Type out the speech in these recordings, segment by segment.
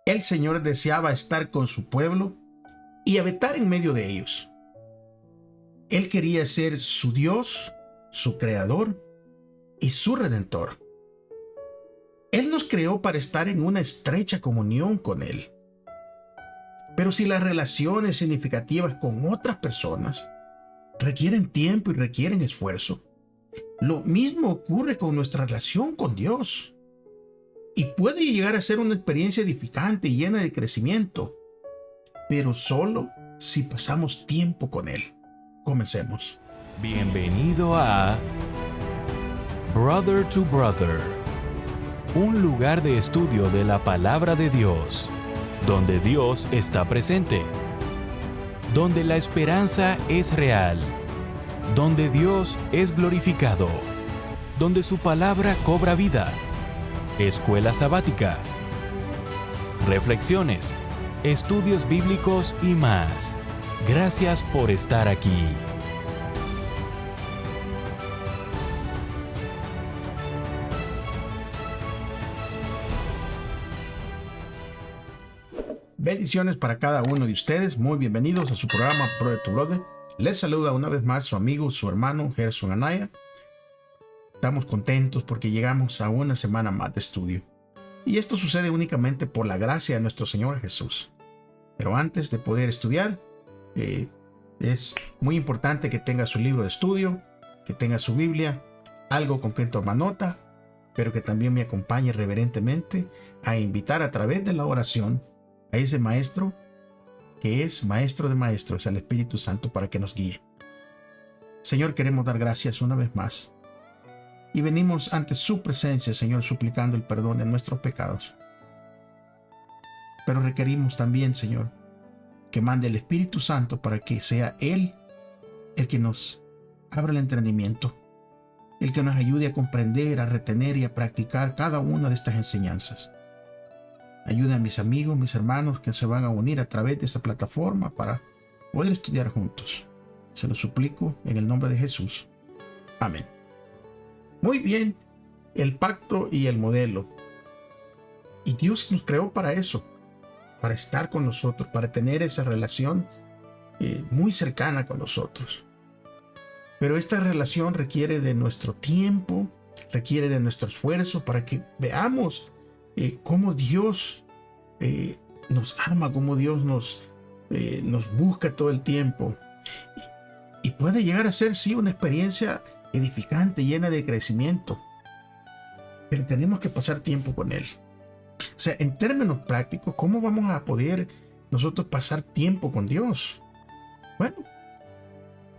El Señor deseaba estar con su pueblo y habitar en medio de ellos. Él quería ser su Dios, su Creador y su Redentor. Él nos creó para estar en una estrecha comunión con Él. Pero si las relaciones significativas con otras personas requieren tiempo y requieren esfuerzo, lo mismo ocurre con nuestra relación con Dios. Y puede llegar a ser una experiencia edificante y llena de crecimiento, pero solo si pasamos tiempo con Él. Comencemos. Bienvenido a Brother to Brother, un lugar de estudio de la palabra de Dios, donde Dios está presente, donde la esperanza es real, donde Dios es glorificado, donde su palabra cobra vida. Escuela sabática, reflexiones, estudios bíblicos y más. Gracias por estar aquí. Bendiciones para cada uno de ustedes. Muy bienvenidos a su programa Brother to Brother. Les saluda una vez más su amigo, su hermano Gerson Anaya. Estamos contentos porque llegamos a una semana más de estudio. Y esto sucede únicamente por la gracia de nuestro Señor Jesús. Pero antes de poder estudiar, es muy importante que tenga su libro de estudio, que tenga su Biblia, algo con que tomar nota, pero que también me acompañe reverentemente a invitar a través de la oración a ese maestro que es maestro de maestros, al Espíritu Santo, para que nos guíe. Señor, queremos dar gracias una vez más y venimos ante su presencia, Señor, suplicando el perdón de nuestros pecados. Pero requerimos también, Señor, que mande el Espíritu Santo para que sea Él el que nos abra el entendimiento, el que nos ayude a comprender, a retener y a practicar cada una de estas enseñanzas. Ayuda a mis amigos, mis hermanos que se van a unir a través de esta plataforma para poder estudiar juntos. Se lo suplico en el nombre de Jesús. Amén. Muy bien, el pacto y el modelo. Y Dios nos creó para eso, para estar con nosotros, para tener esa relación muy cercana con nosotros. Pero esta relación requiere de nuestro tiempo, requiere de nuestro esfuerzo para que veamos cómo Dios nos ama, cómo Dios nos busca todo el tiempo. Y puede llegar a ser, sí, una experiencia edificante, llena de crecimiento. Pero tenemos que pasar tiempo con Él. O sea, en términos prácticos, ¿cómo vamos a poder nosotros pasar tiempo con Dios? Bueno,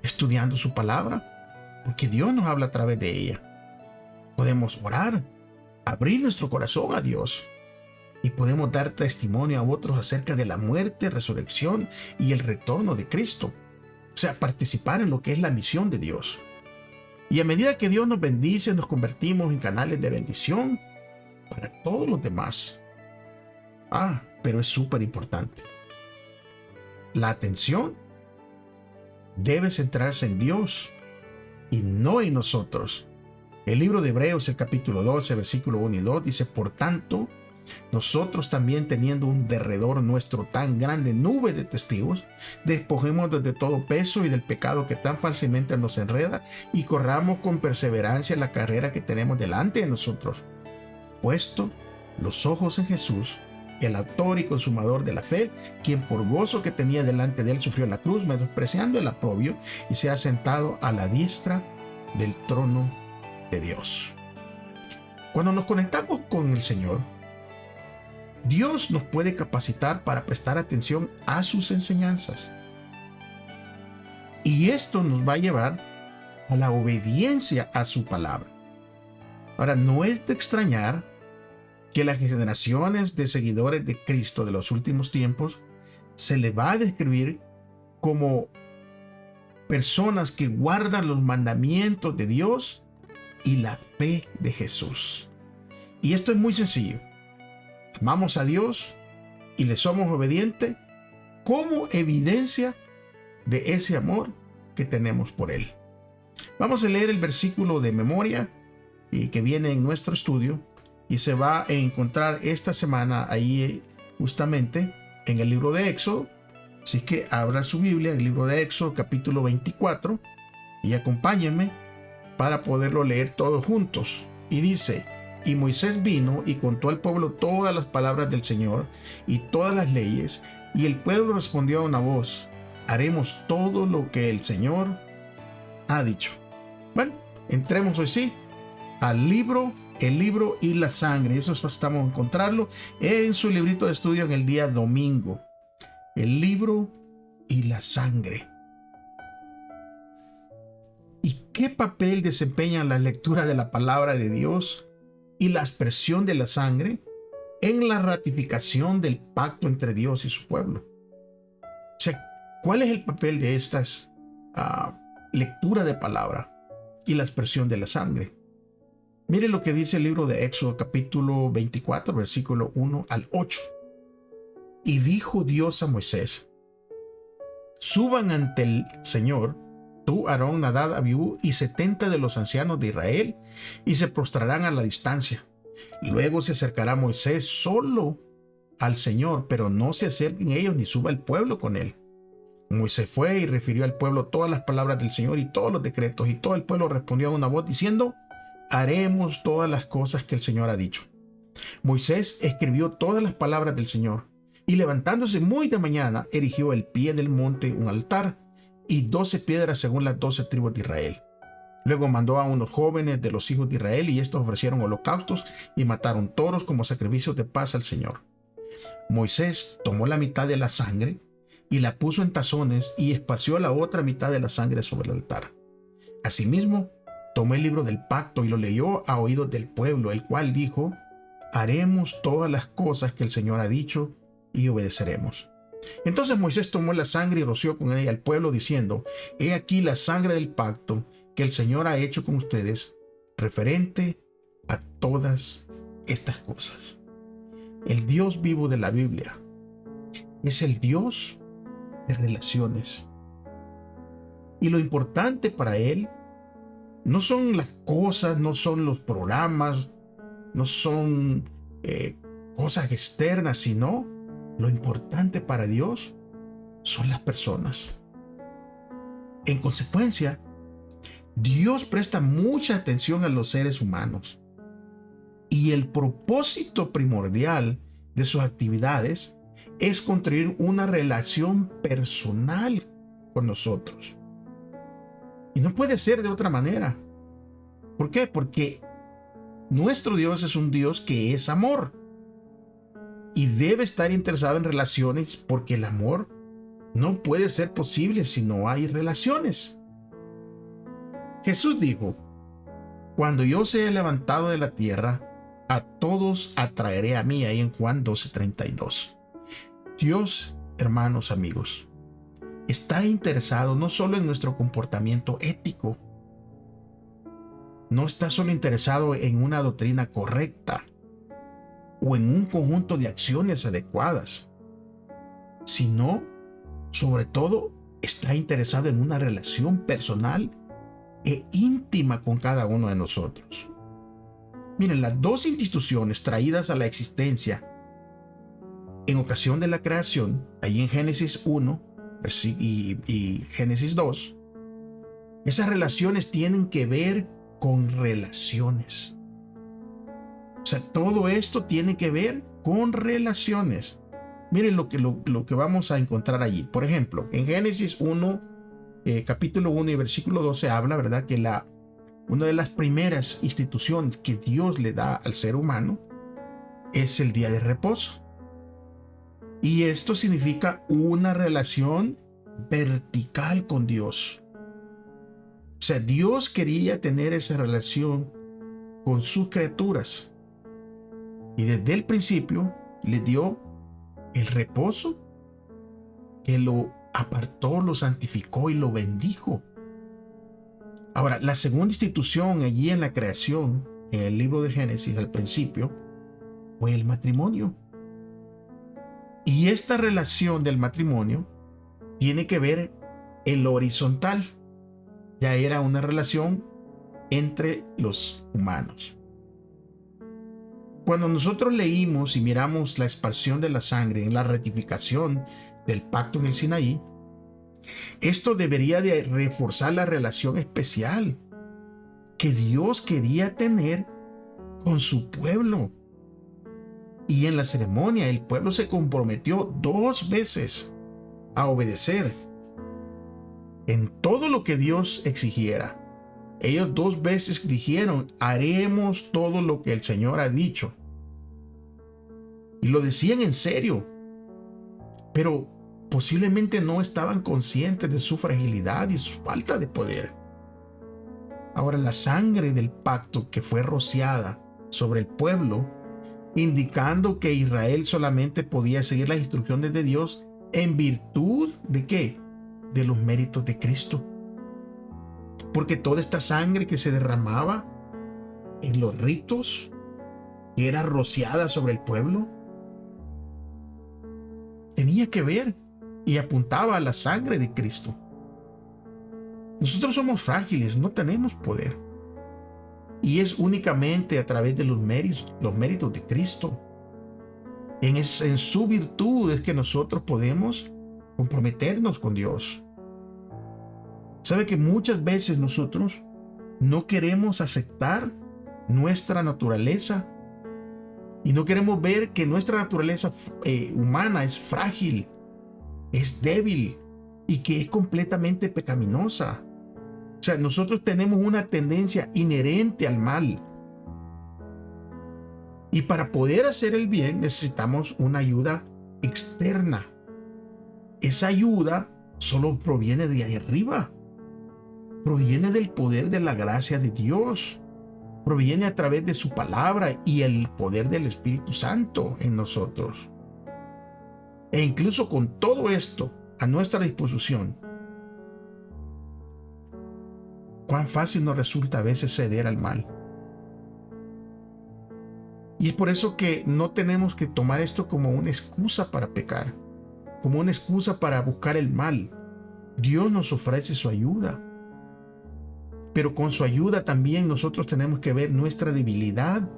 estudiando su palabra, porque Dios nos habla a través de ella. Podemos orar, abrir nuestro corazón a Dios y podemos dar testimonio a otros acerca de la muerte, resurrección y el retorno de Cristo. O sea, participar en lo que es la misión de Dios. Y a medida que Dios nos bendice, nos convertimos en canales de bendición para todos los demás. Pero es súper importante. La atención debe centrarse en Dios y no en nosotros. El libro de Hebreos, el capítulo 12, versículo 1 y 2, dice: por tanto, nosotros también, teniendo un derredor nuestro tan grande nube de testigos, despojemos de todo peso y del pecado que tan fácilmente nos enreda, y corramos con perseverancia la carrera que tenemos delante de nosotros, puesto los ojos en Jesús, el autor y consumador de la fe, quien por gozo que tenía delante de él sufrió la cruz, menospreciando el oprobio, y se ha sentado a la diestra del trono de Dios. Cuando nos conectamos con el Señor, Dios nos puede capacitar para prestar atención a sus enseñanzas. Y esto nos va a llevar a la obediencia a su palabra. Ahora, no es de extrañar que las generaciones de seguidores de Cristo de los últimos tiempos se le va a describir como personas que guardan los mandamientos de Dios y la fe de Jesús. Y esto es muy sencillo. Amamos a Dios y le somos obedientes como evidencia de ese amor que tenemos por Él. Vamos a leer el versículo de memoria que viene en nuestro estudio y se va a encontrar esta semana ahí justamente en el libro de Éxodo. Así que abra su Biblia, el libro de Éxodo, capítulo 24, y acompáñenme para poderlo leer todos juntos. Y dice: y Moisés vino y contó al pueblo todas las palabras del Señor y todas las leyes, y el pueblo respondió a una voz: haremos todo lo que el Señor ha dicho. Bueno, entremos hoy sí al libro, el libro y la sangre. Eso estamos a encontrarlo en su librito de estudio en el día domingo. El libro y la sangre. ¿Y qué papel desempeña la lectura de la palabra de Dios y la aspersión de la sangre en la ratificación del pacto entre Dios y su pueblo? O sea, ¿cuál es el papel de estas lectura de palabra y la aspersión de la sangre? Mire lo que dice el libro de Éxodo, capítulo 24, versículo 1 al 8. Y dijo Dios a Moisés: suban ante el Señor, tú, Aarón, Nadab, Abiú y 70 de los ancianos de Israel, y se postrarán a la distancia. Luego se acercará Moisés solo al Señor, pero no se acerquen ellos ni suba el pueblo con él. Moisés fue y refirió al pueblo todas las palabras del Señor y todos los decretos, y todo el pueblo respondió a una voz diciendo: haremos todas las cosas que el Señor ha dicho. Moisés escribió todas las palabras del Señor, y levantándose muy de mañana, erigió el pie del monte un altar y 12 piedras según las 12 tribus de Israel. Luego mandó a unos jóvenes de los hijos de Israel, y estos ofrecieron holocaustos y mataron toros como sacrificios de paz al Señor. Moisés tomó la mitad de la sangre y la puso en tazones y esparció la otra mitad de la sangre sobre el altar. Asimismo, tomó el libro del pacto y lo leyó a oídos del pueblo, el cual dijo: haremos todas las cosas que el Señor ha dicho y obedeceremos. Entonces Moisés tomó la sangre y roció con ella al pueblo, diciendo: he aquí la sangre del pacto que el Señor ha hecho con ustedes, referente a todas estas cosas. El Dios vivo de la Biblia es el Dios de relaciones. Y lo importante para Él no son las cosas, no son los programas, no son cosas externas, sino lo importante para Dios son las personas. En consecuencia, Dios presta mucha atención a los seres humanos, y el propósito primordial de sus actividades es construir una relación personal con nosotros. Y no puede ser de otra manera. ¿Por qué? Porque nuestro Dios es un Dios que es amor, y debe estar interesado en relaciones, porque el amor no puede ser posible si no hay relaciones. Jesús dijo: cuando yo sea levantado de la tierra, a todos atraeré a mí, ahí en Juan 12:32. Dios, hermanos, amigos, está interesado no solo en nuestro comportamiento ético, no está solo interesado en una doctrina correcta o en un conjunto de acciones adecuadas, sino, sobre todo, está interesado en una relación personal e íntima con cada uno de nosotros. Miren, las dos instituciones traídas a la existencia en ocasión de la creación, ahí en Génesis 1 y Génesis 2, esas relaciones tienen que ver con relaciones. O sea, todo esto tiene que ver con relaciones. Miren lo que vamos a encontrar allí. Por ejemplo, en Génesis 1, capítulo 1 y versículo 12 habla, ¿verdad?, que una de las primeras instituciones que Dios le da al ser humano es el día de reposo. Y esto significa una relación vertical con Dios. O sea, Dios quería tener esa relación con sus criaturas. Y desde el principio le dio el reposo, que lo apartó, lo santificó y lo bendijo. Ahora, la segunda institución allí en la creación, en el libro de Génesis al principio, fue el matrimonio. Y esta relación del matrimonio tiene que ver en lo horizontal. Ya era una relación entre los humanos. Cuando nosotros leímos y miramos la expansión de la sangre en la ratificación del pacto en el Sinaí, esto debería de reforzar la relación especial que Dios quería tener con su pueblo. Y en la ceremonia el pueblo se comprometió 2 veces a obedecer en todo lo que Dios exigiera. Ellos 2 veces dijeron: haremos todo lo que el Señor ha dicho. Y lo decían en serio, pero posiblemente no estaban conscientes de su fragilidad y su falta de poder. Ahora, la sangre del pacto que fue rociada sobre el pueblo, indicando que Israel solamente podía seguir las instrucciones de Dios en virtud ¿de qué? De los méritos de Cristo. Porque toda esta sangre que se derramaba en los ritos, que era rociada sobre el pueblo, tenía que ver y apuntaba a la sangre de Cristo. Nosotros somos frágiles, no tenemos poder. Y es únicamente a través de los méritos de Cristo. En su virtud es que nosotros podemos comprometernos con Dios. ¿Sabe que muchas veces nosotros no queremos aceptar nuestra naturaleza? Y no queremos ver que nuestra naturaleza humana es frágil, es débil y que es completamente pecaminosa. O sea, nosotros tenemos una tendencia inherente al mal. Y para poder hacer el bien necesitamos una ayuda externa. Esa ayuda solo proviene de ahí arriba. Proviene del poder de la gracia de Dios. Proviene a través de su palabra y el poder del Espíritu Santo en nosotros. E incluso con todo esto a nuestra disposición, cuán fácil nos resulta a veces ceder al mal. Y es por eso que no tenemos que tomar esto como una excusa para pecar, como una excusa para buscar el mal. Dios nos ofrece su ayuda. Pero con su ayuda también nosotros tenemos que ver nuestra debilidad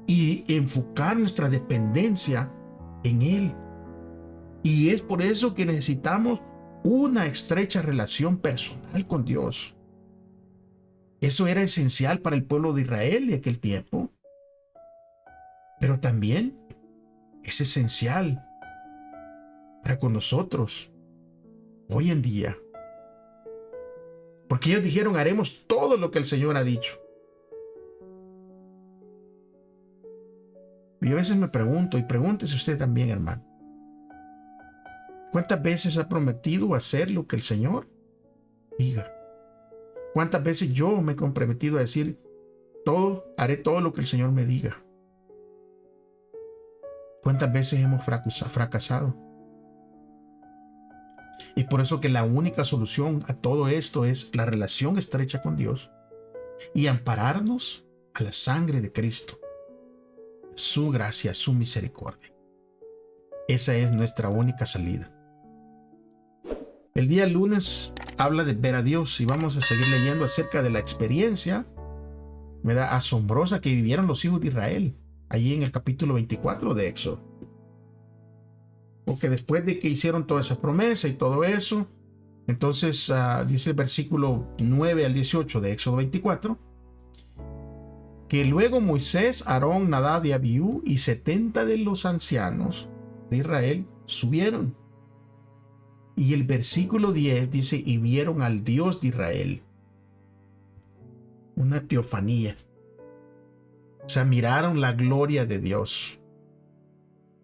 y enfocar nuestra dependencia en Él. Y es por eso que necesitamos una estrecha relación personal con Dios. Eso era esencial para el pueblo de Israel de aquel tiempo. Pero también es esencial para con nosotros hoy en día. Porque ellos dijeron: haremos todo lo que el Señor ha dicho. Y a veces me pregunto, y pregúntese usted también, hermano, ¿cuántas veces ha prometido hacer lo que el Señor diga? ¿Cuántas veces yo me he comprometido a decir: haré todo lo que el Señor me diga? ¿Cuántas veces hemos fracasado? Y por eso que la única solución a todo esto es la relación estrecha con Dios y ampararnos a la sangre de Cristo, su gracia, su misericordia. Esa es nuestra única salida. El día lunes habla de ver a Dios y vamos a seguir leyendo acerca de la experiencia, ¿verdad?, asombrosa que vivieron los hijos de Israel allí en el capítulo 24 de Éxodo. Porque después de que hicieron toda esa promesa y todo eso, entonces dice el versículo 9 al 18 de Éxodo 24, que luego Moisés, Aarón, Nadab y Abiú y 70 de los ancianos de Israel subieron. Y el versículo 10 dice: y vieron al Dios de Israel. Una teofanía. O sea, miraron la gloria de Dios.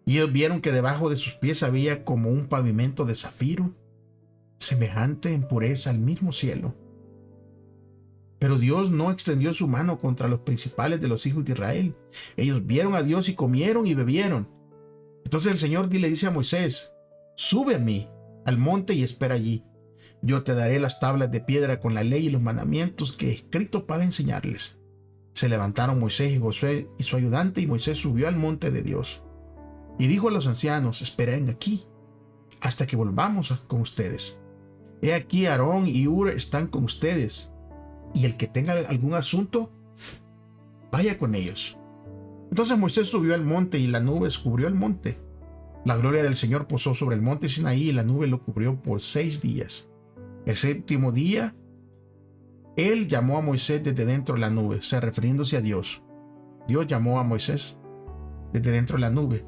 Y ellos vieron que debajo de sus pies había como un pavimento de zafiro, semejante en pureza al mismo cielo. Pero Dios no extendió su mano contra los principales de los hijos de Israel. Ellos vieron a Dios y comieron y bebieron. Entonces el Señor le dice a Moisés: sube a mí al monte y espera allí. Yo te daré las tablas de piedra con la ley y los mandamientos que he escrito para enseñarles. Se levantaron Moisés y Josué y su ayudante, y Moisés subió al monte de Dios. Y dijo a los ancianos: esperen aquí hasta que volvamos con ustedes. He aquí Aarón y Hur están con ustedes, y el que tenga algún asunto, vaya con ellos. Entonces Moisés subió al monte y la nube cubrió el monte. La gloria del Señor posó sobre el monte Sinaí y la nube lo cubrió por 6 días. El 7º día, él llamó a Moisés desde dentro de la nube, o sea, refiriéndose a Dios. Dios llamó a Moisés desde dentro de la nube.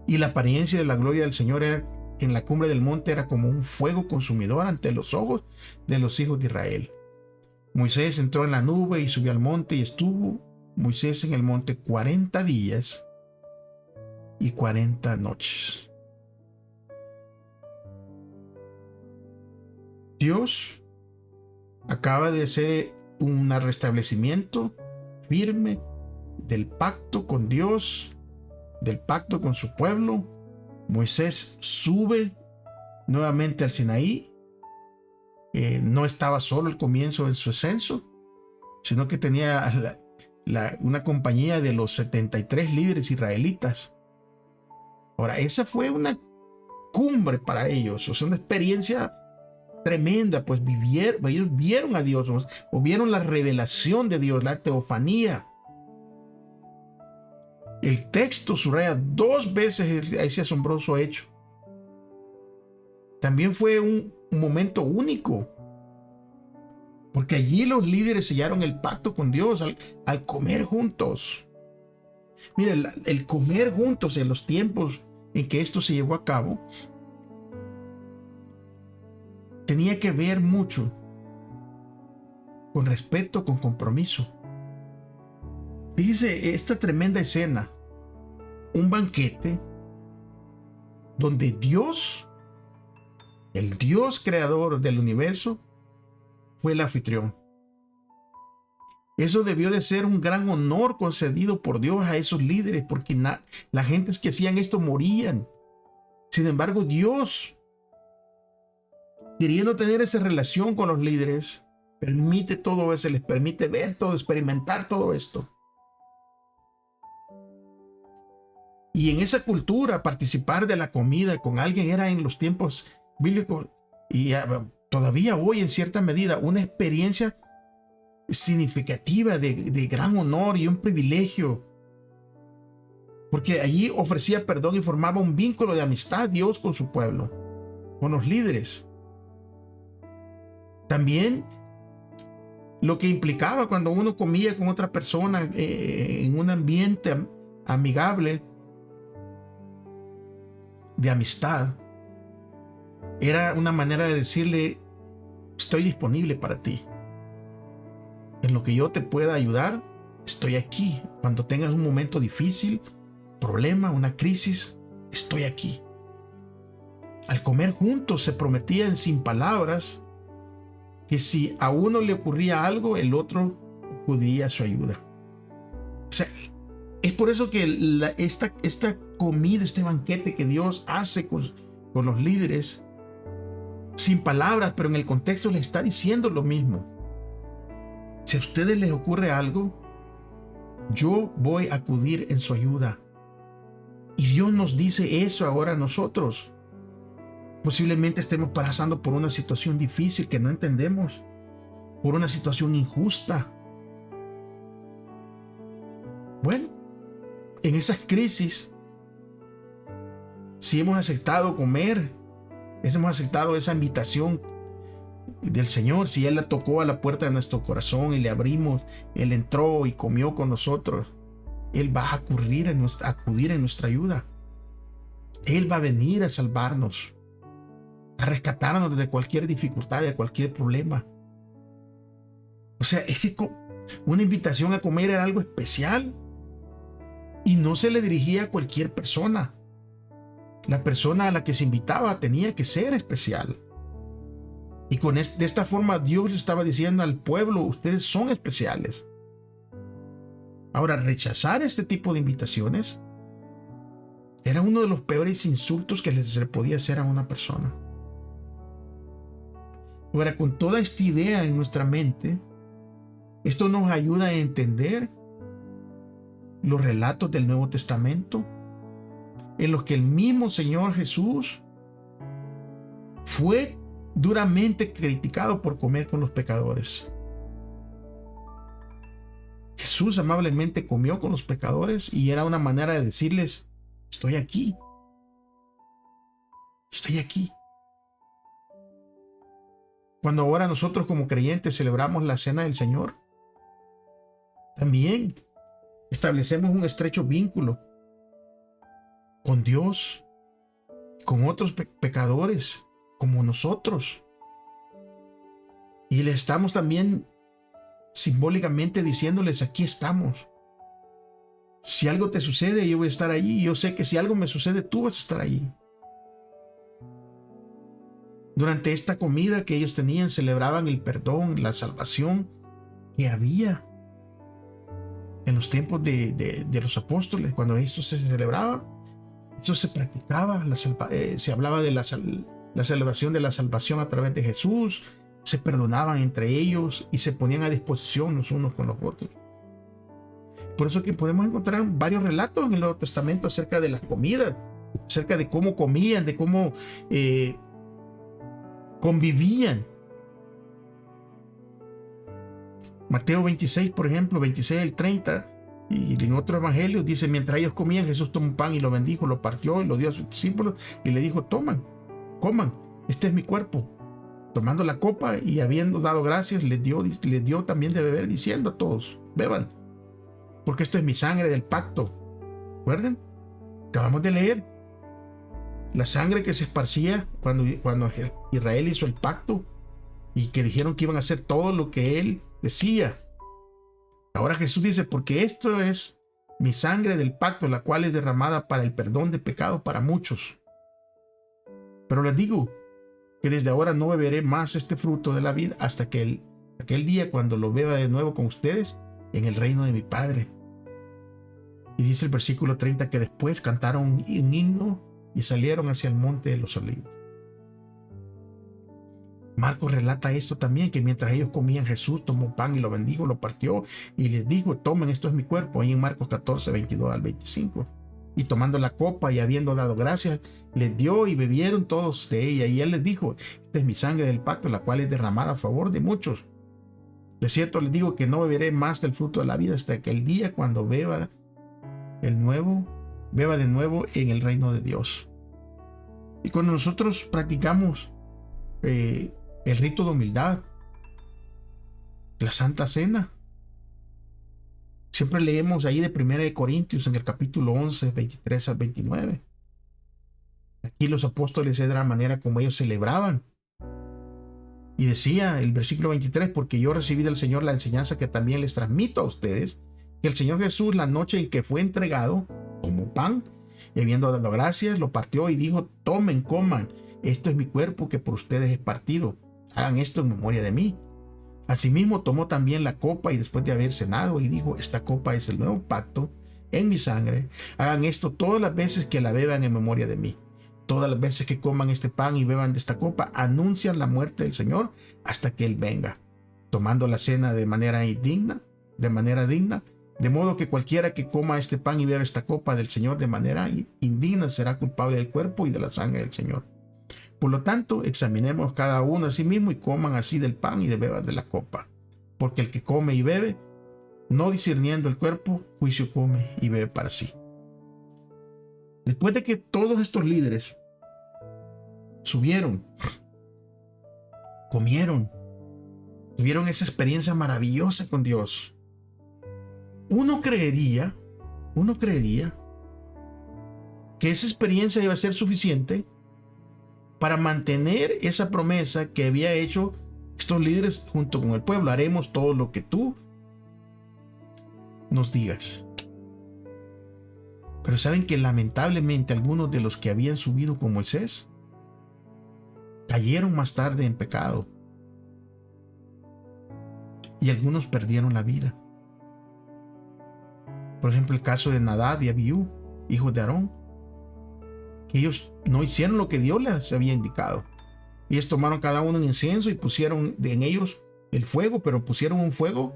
Y la apariencia de la gloria del Señor en la cumbre del monte era como un fuego consumidor ante los ojos de los hijos de Israel. Moisés entró en la nube y subió al monte, y estuvo Moisés en el monte 40 días y 40 noches. Dios acaba de hacer un restablecimiento firme del pacto con Dios, del pacto con su pueblo. Moisés sube nuevamente al Sinaí. No estaba solo al comienzo en su ascenso, sino que tenía una compañía de los 73 líderes israelitas. Ahora, esa fue una cumbre para ellos, o sea, una experiencia tremenda, pues ellos vieron a Dios, o vieron la revelación de Dios, la teofanía. El texto subraya 2 veces ese asombroso hecho. También fue un momento único, porque allí los líderes sellaron el pacto con Dios al comer juntos. Mira, el comer juntos en los tiempos en que esto se llevó a cabo tenía que ver mucho con respeto, con compromiso. Fíjese esta tremenda escena, un banquete donde Dios, el Dios creador del universo, fue el anfitrión. Eso debió de ser un gran honor concedido por Dios a esos líderes, porque las gentes que hacían esto morían. Sin embargo, Dios, queriendo tener esa relación con los líderes, permite todo eso, les permite ver todo, experimentar todo esto. Y en esa cultura, participar de la comida con alguien era en los tiempos bíblicos, y todavía hoy en cierta medida, una experiencia significativa de gran honor y un privilegio, porque allí ofrecía perdón y formaba un vínculo de amistad Dios con su pueblo, con los líderes. También lo que implicaba cuando uno comía con otra persona en un ambiente amigable de amistad, era una manera de decirle: estoy disponible para ti. En lo que yo te pueda ayudar, estoy aquí. Cuando tengas un momento difícil, problema, una crisis, estoy aquí. Al comer juntos se prometían sin palabras que si a uno le ocurría algo, el otro acudiría a su ayuda. O sea, es por eso que esta comida, este banquete que Dios hace con los líderes, sin palabras, pero en el contexto les está diciendo lo mismo. Si a ustedes les ocurre algo, yo voy a acudir en su ayuda. Y Dios nos dice eso ahora a nosotros. Posiblemente estemos pasando por una situación difícil que no entendemos, por una situación injusta. Bueno, en esas crisis, si hemos aceptado comer, hemos aceptado esa invitación del Señor, si Él la tocó a la puerta de nuestro corazón y le abrimos, Él entró y comió con nosotros, Él va a acudir en nuestra ayuda. Él va a venir a salvarnos, a rescatarnos de cualquier dificultad, de cualquier problema. O sea, es que una invitación a comer era algo especial y no se le dirigía a cualquier persona. La persona a la que se invitaba tenía que ser especial. Y de esta forma Dios le estaba diciendo al pueblo: ustedes son especiales. Ahora, rechazar este tipo de invitaciones era uno de los peores insultos que se le podía hacer a una persona. Ahora, con toda esta idea en nuestra mente, esto nos ayuda a entender los relatos del Nuevo Testamento en los que el mismo Señor Jesús fue duramente criticado por comer con los pecadores. Jesús amablemente comió con los pecadores y era una manera de decirles, estoy aquí. Estoy aquí. Cuando ahora nosotros como creyentes celebramos la cena del Señor, también establecemos un estrecho vínculo con Dios, con otros pecadores como nosotros. Y le estamos también simbólicamente diciéndoles, aquí estamos. Si algo te sucede, yo voy a estar allí. Y yo sé que si algo me sucede, tú vas a estar allí. Durante esta comida que ellos tenían, celebraban el perdón, la salvación que había en los tiempos de los apóstoles. Cuando eso se celebraba, eso se practicaba, se hablaba de la celebración de la salvación a través de Jesús, se perdonaban entre ellos y se ponían a disposición los unos con los otros. Por eso que podemos encontrar varios relatos en el Nuevo Testamento acerca de las comidas, acerca de cómo comían, de cómo convivían. Mateo 26, por ejemplo, 26 al 30, y en otros evangelios dice, mientras ellos comían, Jesús tomó un pan y lo bendijo, lo partió y lo dio a sus discípulos y le dijo, coman, este es mi cuerpo. Tomando la copa y habiendo dado gracias, les dio también de beber, diciendo a todos, beban, porque esto es mi sangre del pacto. ¿Recuerden? Acabamos de leer la sangre que se esparcía cuando Israel hizo el pacto y que dijeron que iban a hacer todo lo que él decía. Ahora Jesús dice, porque esto es mi sangre del pacto, la cual es derramada para el perdón de pecado para muchos. Pero les digo que desde ahora no beberé más este fruto de la vida hasta que aquel día cuando lo beba de nuevo con ustedes en el reino de mi Padre. Y dice el versículo 30 que después cantaron un himno y salieron hacia el monte de los olivos. Marcos relata esto también, que mientras ellos comían, Jesús tomó pan y lo bendijo, lo partió y les dijo, tomen, esto es mi cuerpo, ahí en Marcos 14, 22 al 25. Y tomando la copa y habiendo dado gracias, les dio y bebieron todos de ella. Y él les dijo, esta es mi sangre del pacto, la cual es derramada a favor de muchos. De cierto les digo que no beberé más del fruto de la vida hasta que el día cuando beba de nuevo en el reino de Dios. Y cuando nosotros practicamos el rito de humildad, la Santa Cena, siempre leemos ahí de 1 Corintios en el capítulo 11, 23 al 29. Aquí los apóstoles era la manera como ellos celebraban. Y decía el versículo 23, porque yo recibí del Señor la enseñanza que también les transmito a ustedes, que el Señor Jesús, la noche en que fue entregado, tomó pan y habiendo dado gracias, lo partió y dijo, tomen, coman, esto es mi cuerpo que por ustedes es partido, hagan esto en memoria de mí. Asimismo tomó también la copa y después de haber cenado y dijo, esta copa es el nuevo pacto en mi sangre, hagan esto todas las veces que la beban en memoria de mí. Todas las veces que coman este pan y beban de esta copa, anuncian la muerte del Señor hasta que Él venga, tomando la cena de manera digna, de modo que cualquiera que coma este pan y beba esta copa del Señor de manera indigna será culpable del cuerpo y de la sangre del Señor. Por lo tanto, examinemos cada uno a sí mismo y coman así del pan y beban de la copa. Porque el que come y bebe, no discerniendo el cuerpo, juicio come y bebe para sí. Después de que todos estos líderes subieron, comieron, tuvieron esa experiencia maravillosa con Dios, uno creería que esa experiencia iba a ser suficiente para mantener esa promesa que había hecho estos líderes junto con el pueblo. Haremos todo lo que tú nos digas. Pero saben que lamentablemente algunos de los que habían subido con Moisés cayeron más tarde en pecado. Y algunos perdieron la vida. Por ejemplo, el caso de Nadab y Abiú, hijos de Aarón. Ellos no hicieron lo que Dios les había indicado. Ellos tomaron cada uno un incienso y pusieron en ellos el fuego, pero pusieron un fuego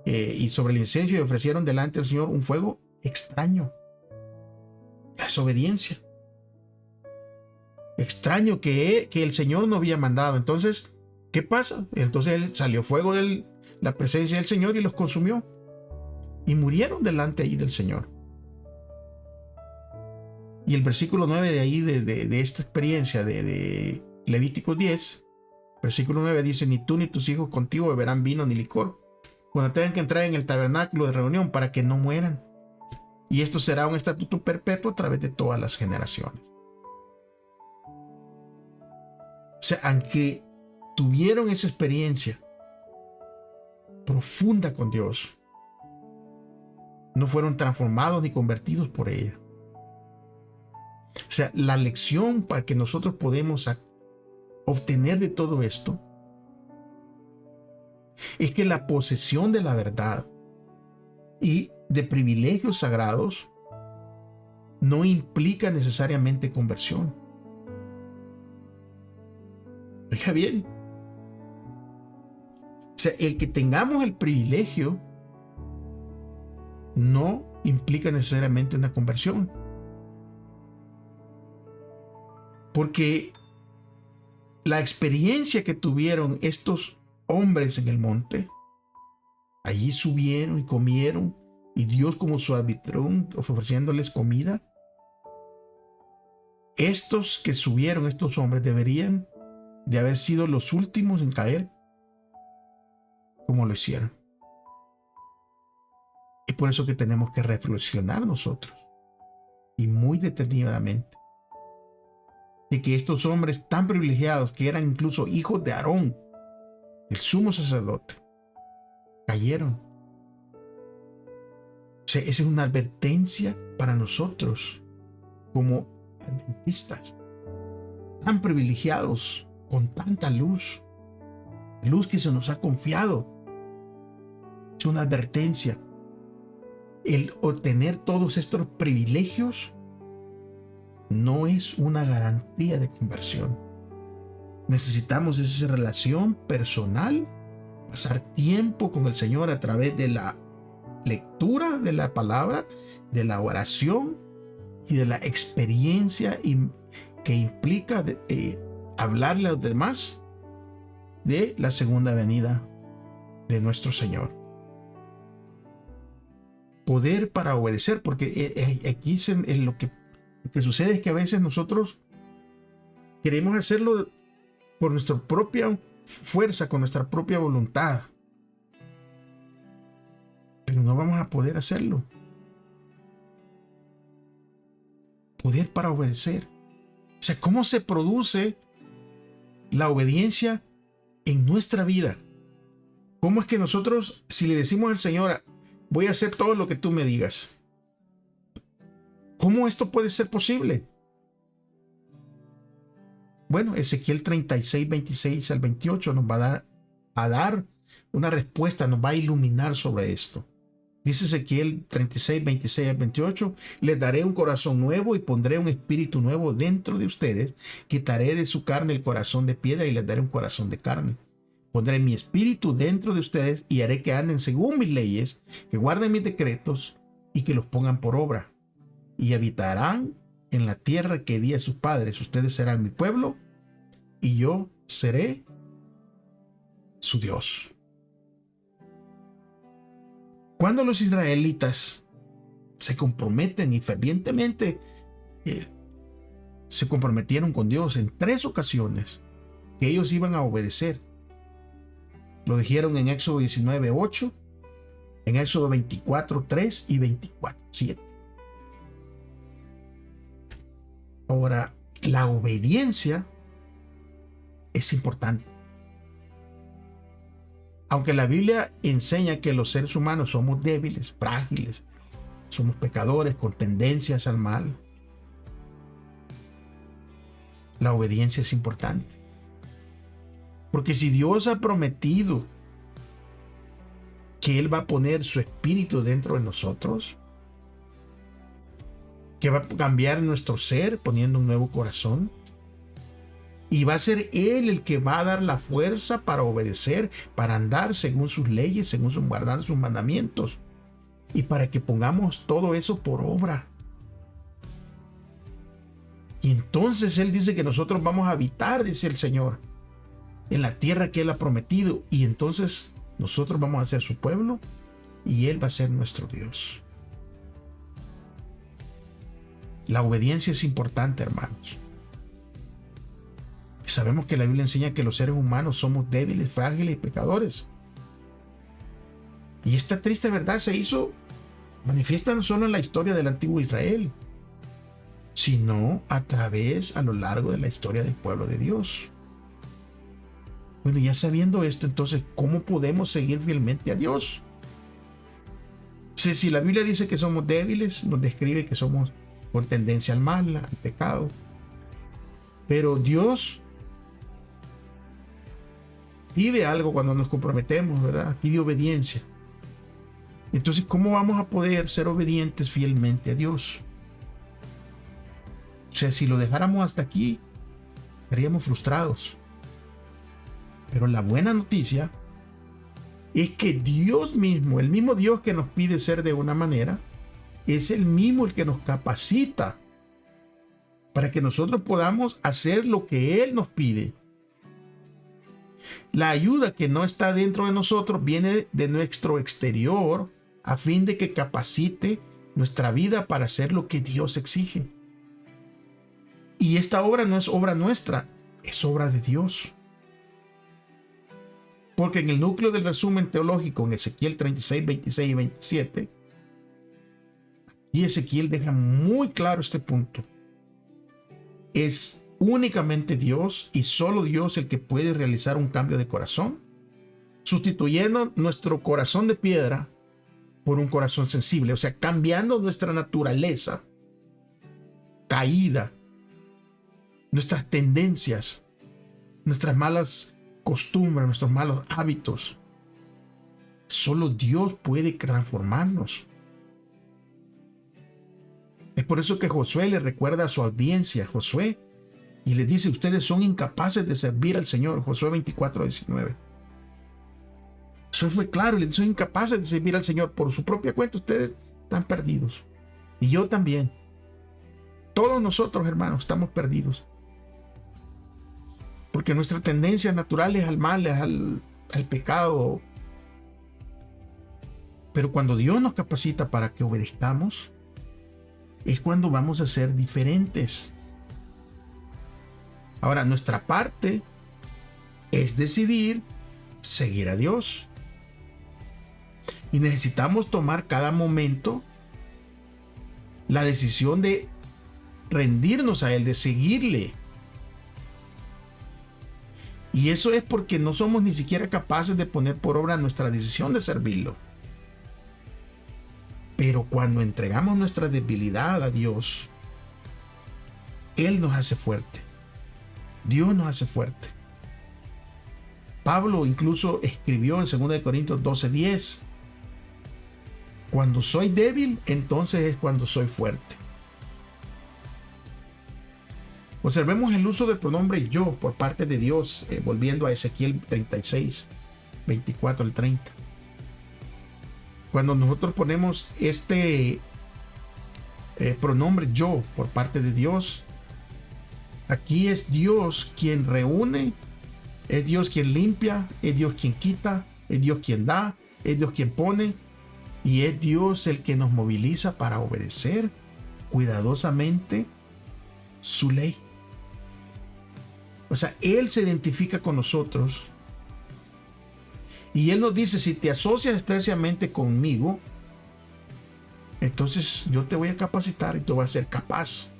y sobre el incienso y ofrecieron delante del Señor un fuego extraño. La desobediencia. Extraño que el Señor no había mandado. Entonces, ¿qué pasa? Entonces salió fuego de la presencia del Señor y los consumió. y murieron delante ahí del Señor. Y el versículo 9 de ahí, de esta experiencia de Levíticos 10, versículo 9 dice: ni tú ni tus hijos contigo beberán vino ni licor cuando tengan que entrar en el tabernáculo de reunión, para que no mueran. Y esto será un estatuto perpetuo a través de todas las generaciones. O sea, aunque tuvieron esa experiencia profunda con Dios, no fueron transformados ni convertidos por ella. O sea, la lección para que nosotros podemos obtener de todo esto es que la posesión de la verdad y de privilegios sagrados no implica necesariamente conversión. Oiga bien, o sea, el que tengamos el privilegio no implica necesariamente una conversión. Porque la experiencia que tuvieron estos hombres en el monte, allí subieron y comieron, y Dios como su anfitrión ofreciéndoles comida. Estos que subieron, estos hombres, deberían de haber sido los últimos en caer como lo hicieron. Es por eso que tenemos que reflexionar nosotros, y muy detenidamente, de que estos hombres tan privilegiados, que eran incluso hijos de Aarón, el sumo sacerdote, cayeron. O sea, esa es una advertencia para nosotros como adventistas, tan privilegiados, con tanta luz que se nos ha confiado. Es una advertencia. El obtener todos estos privilegios no es una garantía de conversión. Necesitamos esa relación personal, pasar tiempo con el Señor a través de la lectura de la palabra, de la oración y de la experiencia que implica hablarle a los demás de la segunda venida de nuestro Señor. Poder para obedecer, porque aquí lo que sucede es que a veces nosotros queremos hacerlo por nuestra propia fuerza, con nuestra propia voluntad, pero no vamos a poder hacerlo. Poder para obedecer. O sea, ¿cómo se produce la obediencia en nuestra vida? ¿Cómo es que nosotros, si le decimos al Señor, voy a hacer todo lo que tú me digas, cómo esto puede ser posible? Bueno, Ezequiel 36, 26 al 28 nos va a dar una respuesta, nos va a iluminar sobre esto. Dice Ezequiel 36, 26 al 28: les daré un corazón nuevo y pondré un espíritu nuevo dentro de ustedes. Quitaré de su carne el corazón de piedra y les daré un corazón de carne. Pondré mi espíritu dentro de ustedes y haré que anden según mis leyes, que guarden mis decretos y que los pongan por obra. Y habitarán en la tierra que di a sus padres. Ustedes serán mi pueblo y yo seré su Dios. Cuando los israelitas se comprometen y fervientemente se comprometieron con Dios en 3 ocasiones que ellos iban a obedecer. Lo dijeron en Éxodo 19, 8, en Éxodo 24, 3 y 24, 7. Ahora, la obediencia es importante. Aunque la Biblia enseña que los seres humanos somos débiles, frágiles, somos pecadores con tendencias al mal, la obediencia es importante. Porque si Dios ha prometido que Él va a poner su espíritu dentro de nosotros, que va a cambiar nuestro ser poniendo un nuevo corazón, y va a ser Él el que va a dar la fuerza para obedecer, para andar según sus leyes, según guardar sus mandamientos, y para que pongamos todo eso por obra. Y entonces Él dice que nosotros vamos a habitar, dice el Señor, en la tierra que Él ha prometido, y entonces nosotros vamos a ser su pueblo y Él va a ser nuestro Dios. La obediencia es importante, hermanos. Sabemos que la Biblia enseña que los seres humanos somos débiles, frágiles y pecadores. Y esta triste verdad se hizo manifiesta no solo en la historia del antiguo Israel, sino a lo largo de la historia del pueblo de Dios. Bueno, ya sabiendo esto, entonces, ¿cómo podemos seguir fielmente a Dios? Si la Biblia dice que somos débiles, nos describe que somos con tendencia al mal, al pecado. Pero Dios pide algo cuando nos comprometemos, ¿verdad? Pide obediencia. Entonces, ¿cómo vamos a poder ser obedientes fielmente a Dios? O sea, si lo dejáramos hasta aquí, estaríamos frustrados. Pero la buena noticia es que Dios mismo, el mismo Dios que nos pide ser de una manera, es el mismo el que nos capacita para que nosotros podamos hacer lo que Él nos pide. La ayuda que no está dentro de nosotros viene de nuestro exterior a fin de que capacite nuestra vida para hacer lo que Dios exige. Y esta obra no es obra nuestra, es obra de Dios. Porque en el núcleo del resumen teológico, en Ezequiel 36, 26 y 27, y Ezequiel deja muy claro este punto. Es únicamente Dios y solo Dios el que puede realizar un cambio de corazón, sustituyendo nuestro corazón de piedra por un corazón sensible, o sea, cambiando nuestra naturaleza caída, nuestras tendencias, nuestras malas costumbres, nuestros malos hábitos. Solo Dios puede transformarnos. Es por eso que Josué le recuerda a su audiencia, Josué, y le dice: ustedes son incapaces de servir al Señor. Josué 24, 19. Eso fue claro, le dice: son incapaces de servir al Señor. Por su propia cuenta ustedes están perdidos. Y yo también. Todos nosotros, hermanos, estamos perdidos. Porque nuestra tendencia natural es al mal, es al pecado. Pero cuando Dios nos capacita para que obedezcamos, es cuando vamos a ser diferentes. Ahora, nuestra parte es decidir seguir a Dios. Y necesitamos tomar cada momento la decisión de rendirnos a Él, de seguirle. Y eso es porque no somos ni siquiera capaces de poner por obra nuestra decisión de servirlo. Pero cuando entregamos nuestra debilidad a Dios, Él nos hace fuerte. Dios nos hace fuerte. Pablo incluso escribió en 2 Corintios 12:10: cuando soy débil, entonces es cuando soy fuerte. Observemos el uso del pronombre yo por parte de Dios, volviendo a Ezequiel 36, 24 al 30. Cuando nosotros ponemos este pronombre yo por parte de Dios, aquí es Dios quien reúne, es Dios quien limpia, es Dios quien quita, es Dios quien da, es Dios quien pone, y es Dios el que nos moviliza para obedecer cuidadosamente su ley. O sea, Él se identifica con nosotros y Él nos dice: si te asocias estrechamente conmigo, entonces yo te voy a capacitar y te voy a ser capaz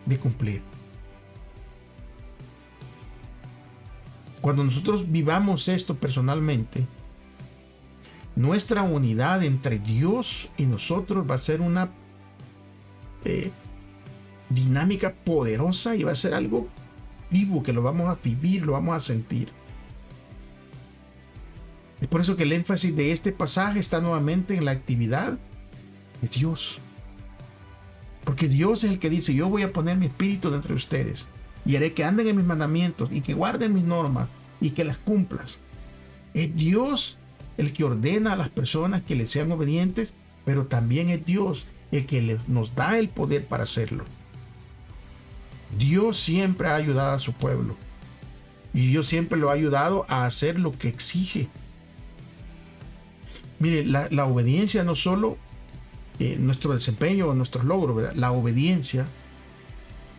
de cumplir. Cuando nosotros vivamos esto personalmente, nuestra unidad entre Dios y nosotros va a ser una dinámica poderosa y va a ser algo vivo, que lo vamos a vivir, lo vamos a sentir. Es por eso que el énfasis de este pasaje está nuevamente en la actividad de Dios. Porque Dios es el que dice: yo voy a poner mi espíritu dentro de ustedes y haré que anden en mis mandamientos y que guarden mis normas y que las cumplas. Es Dios el que ordena a las personas que le sean obedientes, pero también es Dios el que nos da el poder para hacerlo. Dios siempre ha ayudado a su pueblo y Dios siempre lo ha ayudado a hacer lo que exige. Mire, la obediencia no solo nuestro desempeño o nuestros logros, ¿verdad? La obediencia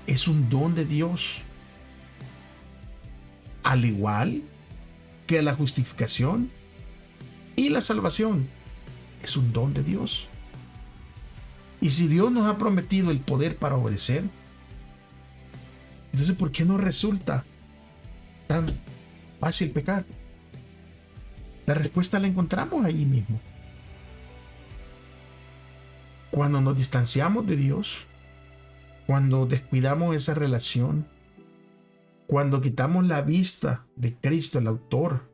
es un don de Dios. Al igual que la justificación y la salvación es un don de Dios. Y si Dios nos ha prometido el poder para obedecer, entonces ¿por qué no resulta tan fácil pecar? La respuesta la encontramos allí mismo. Cuando nos distanciamos de Dios, cuando descuidamos esa relación, cuando quitamos la vista de Cristo, el autor,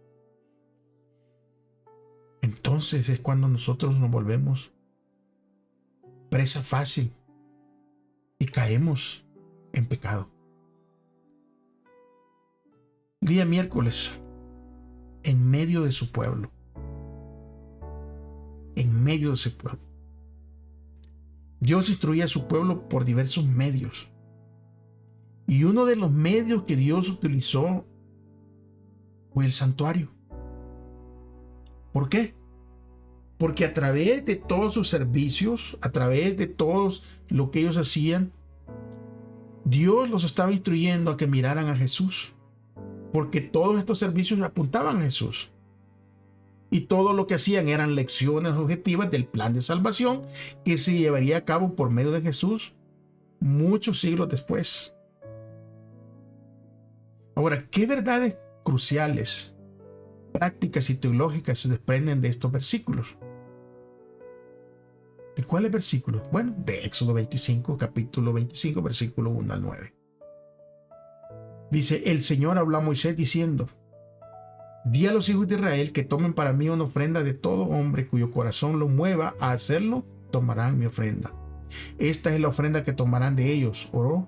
entonces es cuando nosotros nos volvemos presa fácil y caemos en pecado. Día miércoles, en medio de su pueblo, Dios instruía a su pueblo por diversos medios. Y uno de los medios que Dios utilizó fue el santuario. ¿Por qué? Porque a través de todos sus servicios, a través de todo lo que ellos hacían, Dios los estaba instruyendo a que miraran a Jesús. Porque todos estos servicios apuntaban a Jesús. Y todo lo que hacían eran lecciones objetivas del plan de salvación que se llevaría a cabo por medio de Jesús muchos siglos después. Ahora, ¿qué verdades cruciales, prácticas y teológicas se desprenden de estos versículos? ¿De cuáles versículos? Bueno, de Éxodo 25, capítulo 25, versículo 1 al 9. Dice, el Señor habló a Moisés diciendo, di a los hijos de Israel que tomen para mí una ofrenda de todo hombre cuyo corazón lo mueva a hacerlo, tomarán mi ofrenda. Esta es la ofrenda que tomarán de ellos, oro,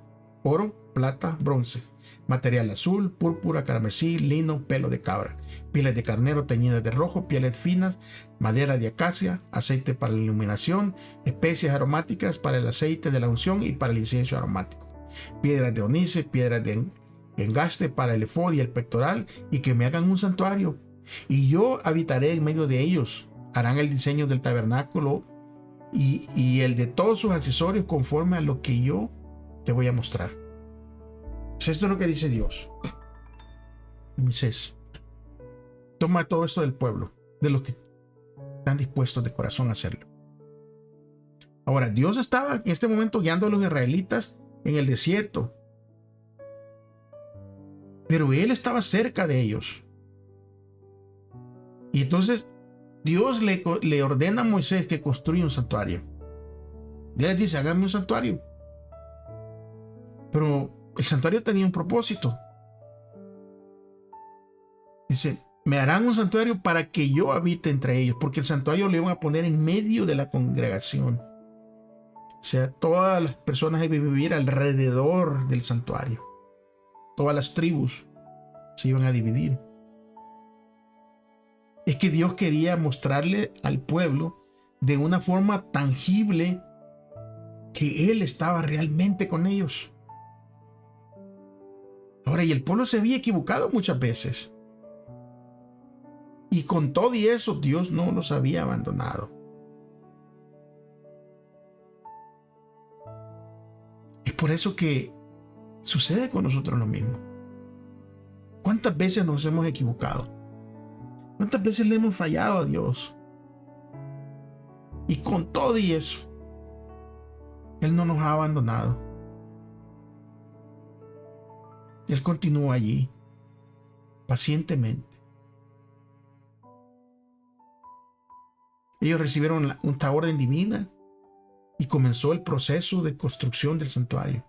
plata, bronce, material azul, púrpura, carmesí, lino, pelo de cabra, pieles de carnero teñidas de rojo, pieles finas, madera de acacia, aceite para la iluminación, especias aromáticas para el aceite de la unción y para el incienso aromático, piedras de onice, piedras de engaste para el efod y el pectoral, y que me hagan un santuario, y yo habitaré en medio de ellos. Harán el diseño del tabernáculo y el de todos sus accesorios conforme a lo que yo te voy a mostrar. Esto es lo que dice Dios. Moisés, toma todo esto del pueblo, de los que están dispuestos de corazón a hacerlo. Ahora, Dios estaba en este momento guiando a los israelitas en el desierto, pero Él estaba cerca de ellos. Y entonces Dios le ordena a Moisés que construya un santuario. Dios les dice, háganme un santuario. Pero el santuario tenía un propósito. Dice, me harán un santuario para que yo habite entre ellos, porque el santuario lo iban a poner en medio de la congregación. O sea, todas las personas iban a vivir alrededor del santuario. Todas las tribus se iban a dividir. Es que Dios quería mostrarle al pueblo de una forma tangible que Él estaba realmente con ellos. Ahora, y el pueblo se había equivocado muchas veces. Y con todo y eso, Dios no los había abandonado. Es por eso que sucede con nosotros lo mismo. ¿Cuántas veces nos hemos equivocado? ¿Cuántas veces le hemos fallado a Dios? Y con todo y eso, Él no nos ha abandonado. Él continúa allí, pacientemente. Ellos recibieron una orden divina y comenzó el proceso de construcción del santuario.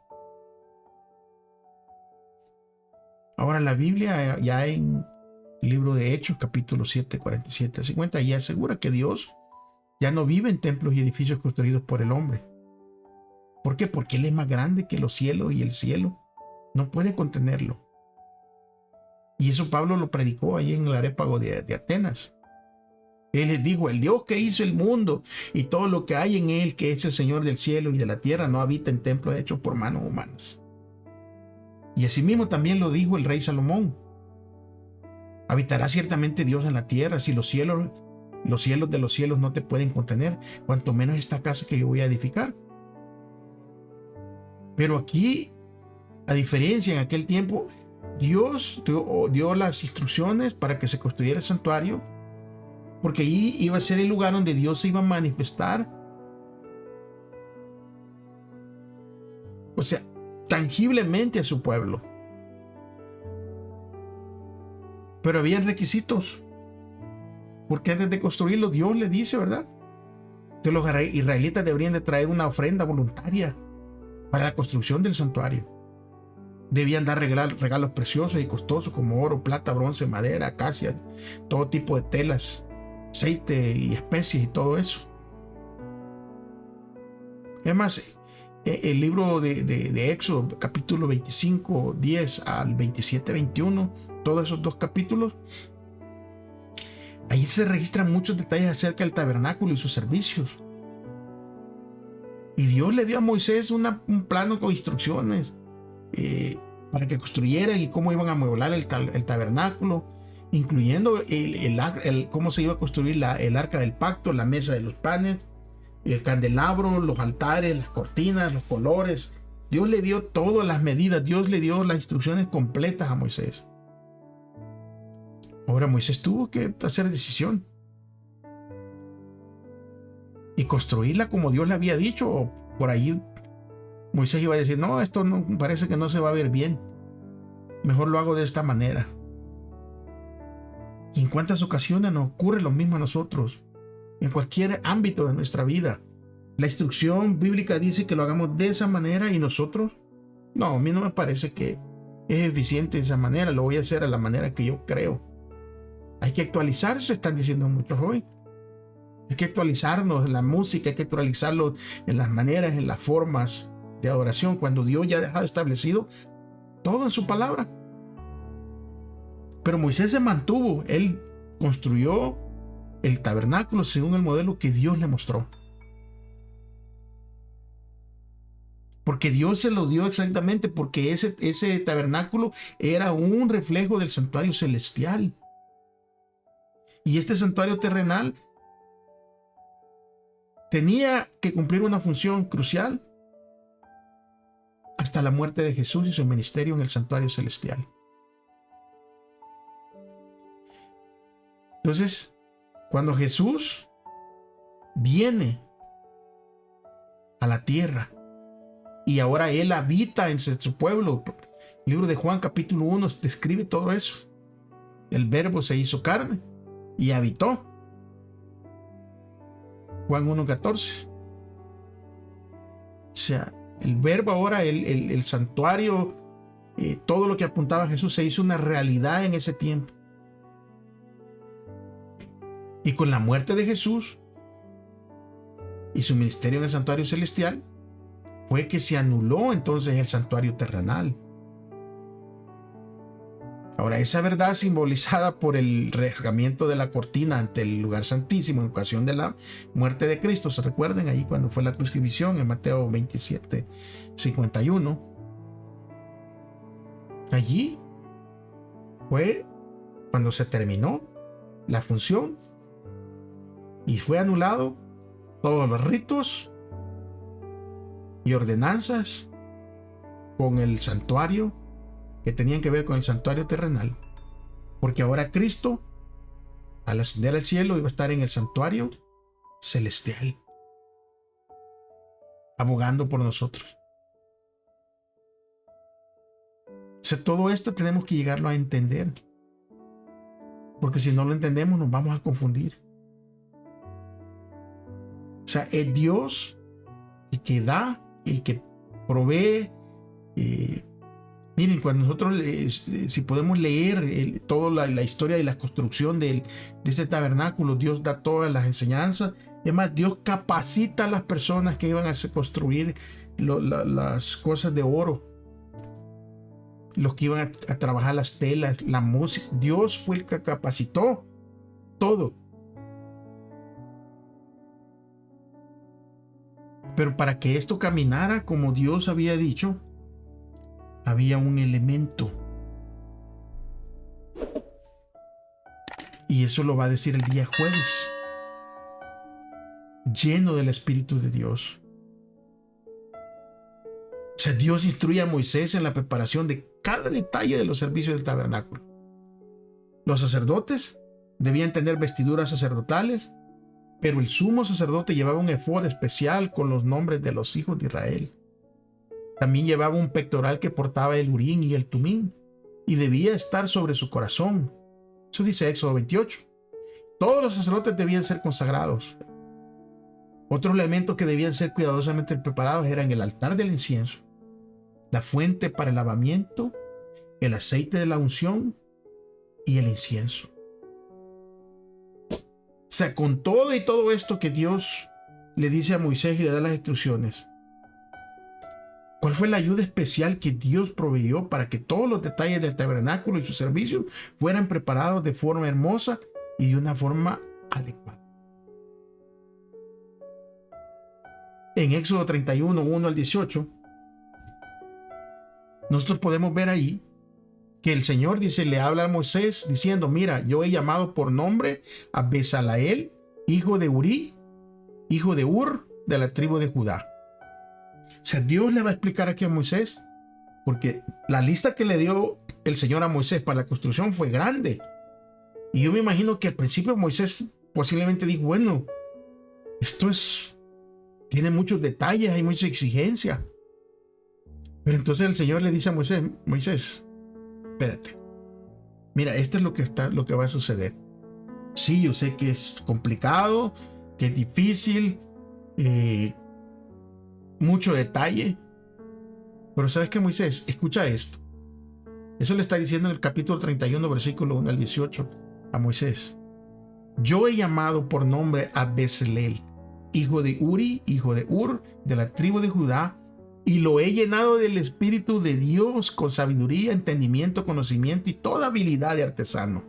Ahora la Biblia, ya en el libro de Hechos, capítulo 7, 47 a 50, ya asegura que Dios ya no vive en templos y edificios construidos por el hombre. ¿Por qué? Porque Él es más grande que los cielos y el cielo no puede contenerlo. Y eso Pablo lo predicó ahí en el Areópago de Atenas. Él les dijo, el Dios que hizo el mundo y todo lo que hay en él, que es el Señor del cielo y de la tierra, no habita en templos hechos por manos humanas. Y asimismo también lo dijo el rey Salomón. Habitará ciertamente Dios en la tierra si los cielos Los cielos de los cielos no te pueden contener, cuanto menos esta casa que yo voy a edificar. Pero aquí, a diferencia, en aquel tiempo, Dios dio las instrucciones para que se construyera el santuario, porque ahí iba a ser el lugar donde Dios se iba a manifestar, o sea, tangiblemente a su pueblo. Pero había requisitos, porque antes de construirlo, Dios le dice, ¿verdad?, que los israelitas deberían de traer una ofrenda voluntaria para la construcción del santuario. Debían dar regalos preciosos y costosos como oro, plata, bronce, madera, acacia, todo tipo de telas, aceite y especies y todo eso. Además, el libro de Éxodo, capítulo 25, 10 al 27, 21, todos esos 2 capítulos, ahí se registran muchos detalles acerca del tabernáculo y sus servicios. Y Dios le dio a Moisés un plano con instrucciones para que construyeran y cómo iban a amueblar el tabernáculo, incluyendo cómo se iba a construir el arca del pacto, la mesa de los panes, el candelabro, los altares, las cortinas, los colores. Dios le dio todas las medidas, Dios le dio las instrucciones completas a Moisés. Ahora Moisés tuvo que hacer decisión y construirla como Dios le había dicho, o por ahí Moisés iba a decir, no, esto no, parece que no se va a ver bien, mejor lo hago de esta manera. Y en cuántas ocasiones nos ocurre lo mismo a nosotros, en cualquier ámbito de nuestra vida. La instrucción bíblica dice que lo hagamos de esa manera y nosotros, no, a mí no me parece que es eficiente de esa manera, lo voy a hacer a la manera que yo creo. Hay que actualizarse, están diciendo muchos hoy. Hay que actualizarnos en la música, hay que actualizarlo en las maneras, en las formas de adoración, cuando Dios ya ha dejado establecido todo en su palabra. Pero Moisés se mantuvo, él construyó el tabernáculo según el modelo que Dios le mostró. Porque Dios se lo dio exactamente, porque ese tabernáculo era un reflejo del santuario celestial. Y este santuario terrenal tenía que cumplir una función crucial hasta la muerte de Jesús y su ministerio en el santuario celestial. Entonces, cuando Jesús viene a la tierra y ahora Él habita en su pueblo, el libro de Juan capítulo 1 describe todo eso. El Verbo se hizo carne y habitó. Juan 1:14. O sea, el Verbo ahora, el santuario, todo lo que apuntaba a Jesús se hizo una realidad en ese tiempo. Y con la muerte de Jesús y su ministerio en el santuario celestial, fue que se anuló entonces el santuario terrenal. Ahora, esa verdad simbolizada por el rasgamiento de la cortina ante el lugar santísimo en ocasión de la muerte de Cristo, ¿se recuerdan ahí cuando fue la crucifixión en Mateo 27:51? Allí fue cuando se terminó la función y fue anulado todos los ritos y ordenanzas con el santuario que tenían que ver con el santuario terrenal, porque ahora Cristo, al ascender al cielo, iba a estar en el santuario celestial, abogando por nosotros. O sea, todo esto tenemos que llegarlo a entender, porque si no lo entendemos nos vamos a confundir. O sea, es Dios el que da, el que provee. Miren, cuando nosotros, si podemos leer toda la historia de la construcción de ese tabernáculo, Dios da todas las enseñanzas. Además, Dios capacita a las personas que iban a construir las cosas de oro, los que iban a trabajar las telas, la música. Dios fue el que capacitó todo. Pero para que esto caminara como Dios había dicho, había un elemento. Y eso lo va a decir el día jueves. lleno del Espíritu de Dios. O sea, Dios instruye a Moisés en la preparación de cada detalle de los servicios del tabernáculo. Los sacerdotes debían tener vestiduras sacerdotales, pero el sumo sacerdote llevaba un efod especial con los nombres de los hijos de Israel. También llevaba un pectoral que portaba el Urín y el Tumín, y debía estar sobre su corazón. Eso dice Éxodo 28. Todos los sacerdotes debían ser consagrados. Otros elementos que debían ser cuidadosamente preparados eran el altar del incienso, la fuente para el lavamiento, el aceite de la unción y el incienso. O sea, con todo esto que Dios le dice a Moisés y le da las instrucciones, ¿cuál fue la ayuda especial que Dios proveyó para que todos los detalles del tabernáculo y su servicio fueran preparados de forma hermosa y de una forma adecuada? En Éxodo 31, 1 al 18, nosotros podemos ver ahí que el Señor le habla a Moisés diciendo: mira, yo he llamado por nombre a Bezaleel, hijo de Urí, hijo de Ur, de la tribu de Judá. O sea, Dios le va a explicar aquí a Moisés, porque la lista que le dio el Señor a Moisés para la construcción fue grande. Y yo me imagino que al principio Moisés posiblemente dijo: bueno, esto tiene muchos detalles, hay mucha exigencia. Pero entonces el Señor le dice a Moisés: Moisés, espérate. Mira, esto es lo que va a suceder. Sí, yo sé que es complicado, que es difícil, mucho detalle. Pero ¿sabes qué, Moisés? Escucha esto. Eso le está diciendo en el capítulo 31, versículo 1 al 18 a Moisés. Yo he llamado por nombre a Bezaleel, hijo de Uri, hijo de Ur, de la tribu de Judá, y lo he llenado del Espíritu de Dios con sabiduría, entendimiento, conocimiento y toda habilidad de artesano,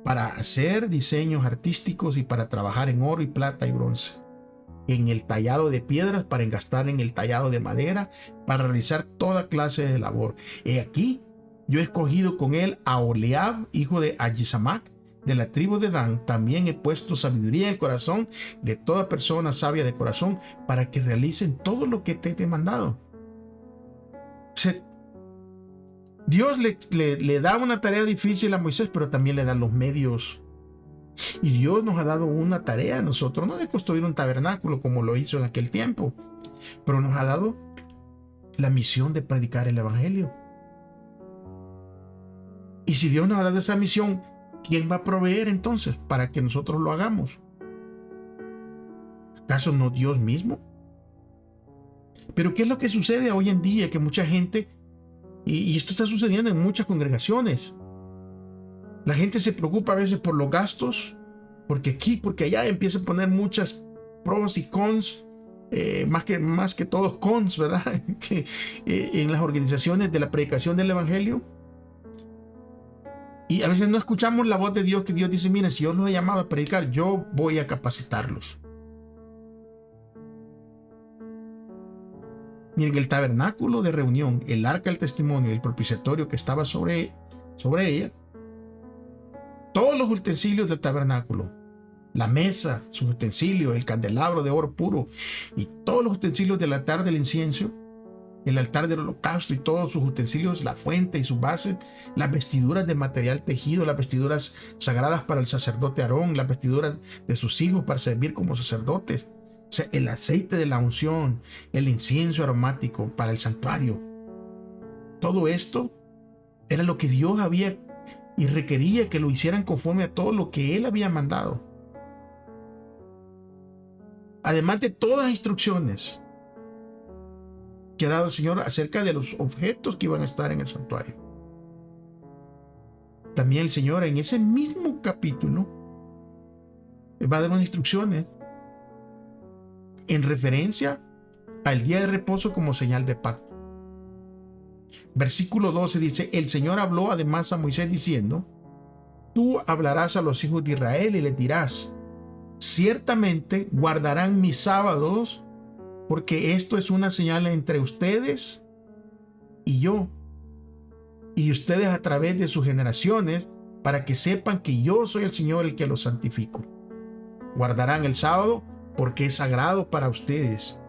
para hacer diseños artísticos y para trabajar en oro y plata y bronce, en el tallado de piedras, para engastar en el tallado de madera, para realizar toda clase de labor. He aquí, yo he escogido con él a Oleab, hijo de Ahisamac, de la tribu de Dan. También he puesto sabiduría en el corazón de toda persona sabia de corazón, para que realicen todo lo que te he mandado. Dios le da una tarea difícil a Moisés, pero también le da los medios. Y Dios nos ha dado una tarea a nosotros, no de construir un tabernáculo como lo hizo en aquel tiempo, pero nos ha dado la misión de predicar el evangelio. Y si Dios nos ha dado esa misión, ¿quién va a proveer entonces para que nosotros lo hagamos? ¿Acaso no Dios mismo? Pero ¿qué es lo que sucede hoy en día? Que mucha gente, y esto está sucediendo en muchas congregaciones, la gente se preocupa a veces por los gastos, porque aquí, porque allá, empieza a poner muchas pros y cons, más que todos cons, ¿verdad? Que en las organizaciones de la predicación del evangelio. Y a veces no escuchamos la voz de Dios, que Dios dice: miren, si yo los he llamado a predicar, yo voy a capacitarlos. Miren, el tabernáculo de reunión, el arca del testimonio y el propiciatorio que estaba sobre ella, todos los utensilios del tabernáculo, la mesa, sus utensilios, el candelabro de oro puro y todos los utensilios del altar del incienso, el altar del holocausto y todos sus utensilios, la fuente y su base, las vestiduras de material tejido, las vestiduras sagradas para el sacerdote Aarón, las vestiduras de sus hijos para servir como sacerdotes, o sea, el aceite de la unción, el incienso aromático para el santuario. Todo esto era lo que Dios había y requería que lo hicieran conforme a todo lo que Él había mandado. Además de todas las instrucciones que ha dado el Señor acerca de los objetos que iban a estar en el santuario. También el Señor, en ese mismo capítulo, va a dar unas instrucciones en referencia al día de reposo como señal de pacto. Versículo 12 dice: el Señor habló además a Moisés diciendo: tú hablarás a los hijos de Israel y les dirás: ciertamente guardarán mis sábados, porque esto es una señal entre ustedes y yo, y ustedes a través de sus generaciones, para que sepan que yo soy el Señor el que los santifico. Guardarán el sábado porque es sagrado para ustedes,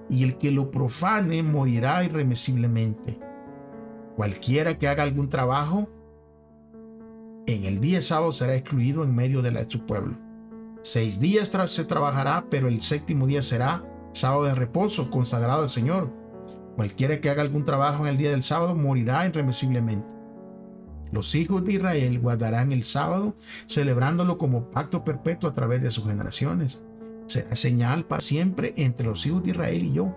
y el que lo profane morirá irremisiblemente. Cualquiera que haga algún trabajo en el día sábado será excluido en medio de su pueblo. 6 días se trabajará, pero el 7º día será sábado de reposo, consagrado al Señor. Cualquiera que haga algún trabajo en el día del sábado morirá irremisiblemente. Los hijos de Israel guardarán el sábado, celebrándolo como pacto perpetuo a través de sus generaciones. Será señal para siempre entre los hijos de Israel y yo.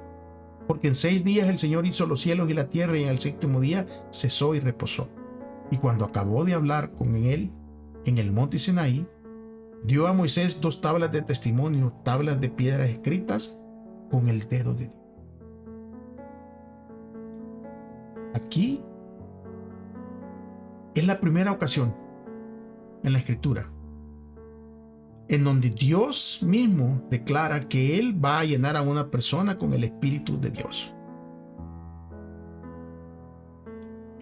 Porque en 6 días el Señor hizo los cielos y la tierra, y en el 7º día cesó y reposó. Y cuando acabó de hablar con él en el monte Sinaí, dio a Moisés 2 tablas de testimonio, tablas de piedras escritas con el dedo de Dios. Aquí es la primera ocasión en la Escritura en donde Dios mismo declara que Él va a llenar a una persona con el Espíritu de Dios.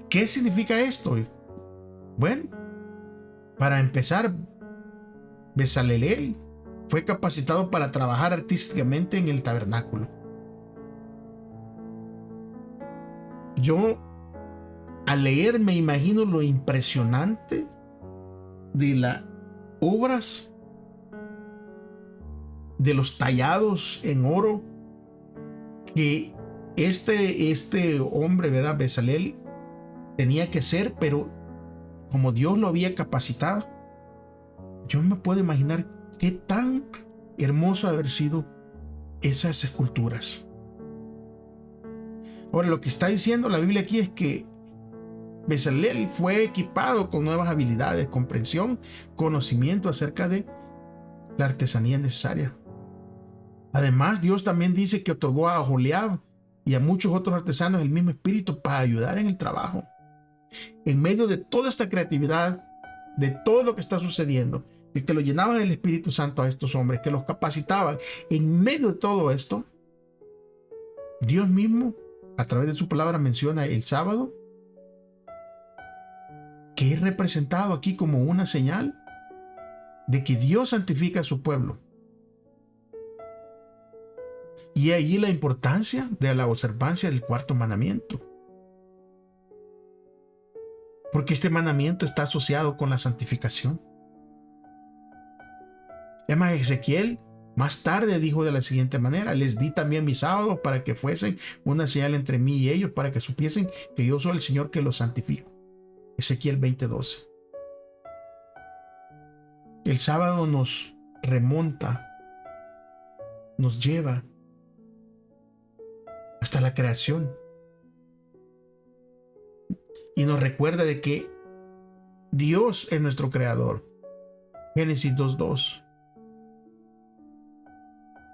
¿Qué significa esto? Bueno, para empezar, Bezaleel fue capacitado para trabajar artísticamente en el tabernáculo. Yo, al leer, me imagino lo impresionante de las obras, de los tallados en oro que este hombre, ¿verdad?, Bezaleel, tenía que ser, pero como Dios lo había capacitado, yo me puedo imaginar qué tan hermoso haber sido esas esculturas. Ahora, lo que está diciendo la Biblia aquí es que Bezaleel fue equipado con nuevas habilidades, comprensión, conocimiento acerca de la artesanía necesaria. Además, Dios también dice que otorgó a Aholiab y a muchos otros artesanos el mismo espíritu para ayudar en el trabajo. En medio de toda esta creatividad, de todo lo que está sucediendo, de que lo llenaban del Espíritu Santo a estos hombres, que los capacitaban, en medio de todo esto, Dios mismo, a través de su palabra, menciona el sábado, que es representado aquí como una señal de que Dios santifica a su pueblo. Y allí la importancia de la observancia del 4º mandamiento. Porque este mandamiento está asociado con la santificación. Además, Ezequiel más tarde dijo de la siguiente manera: les di también mis sábados para que fuesen una señal entre mí y ellos, para que supiesen que yo soy el Señor que los santifico. Ezequiel 20:12. El sábado nos remonta, nos lleva hasta la creación y nos recuerda de que Dios es nuestro creador. Génesis 2:2.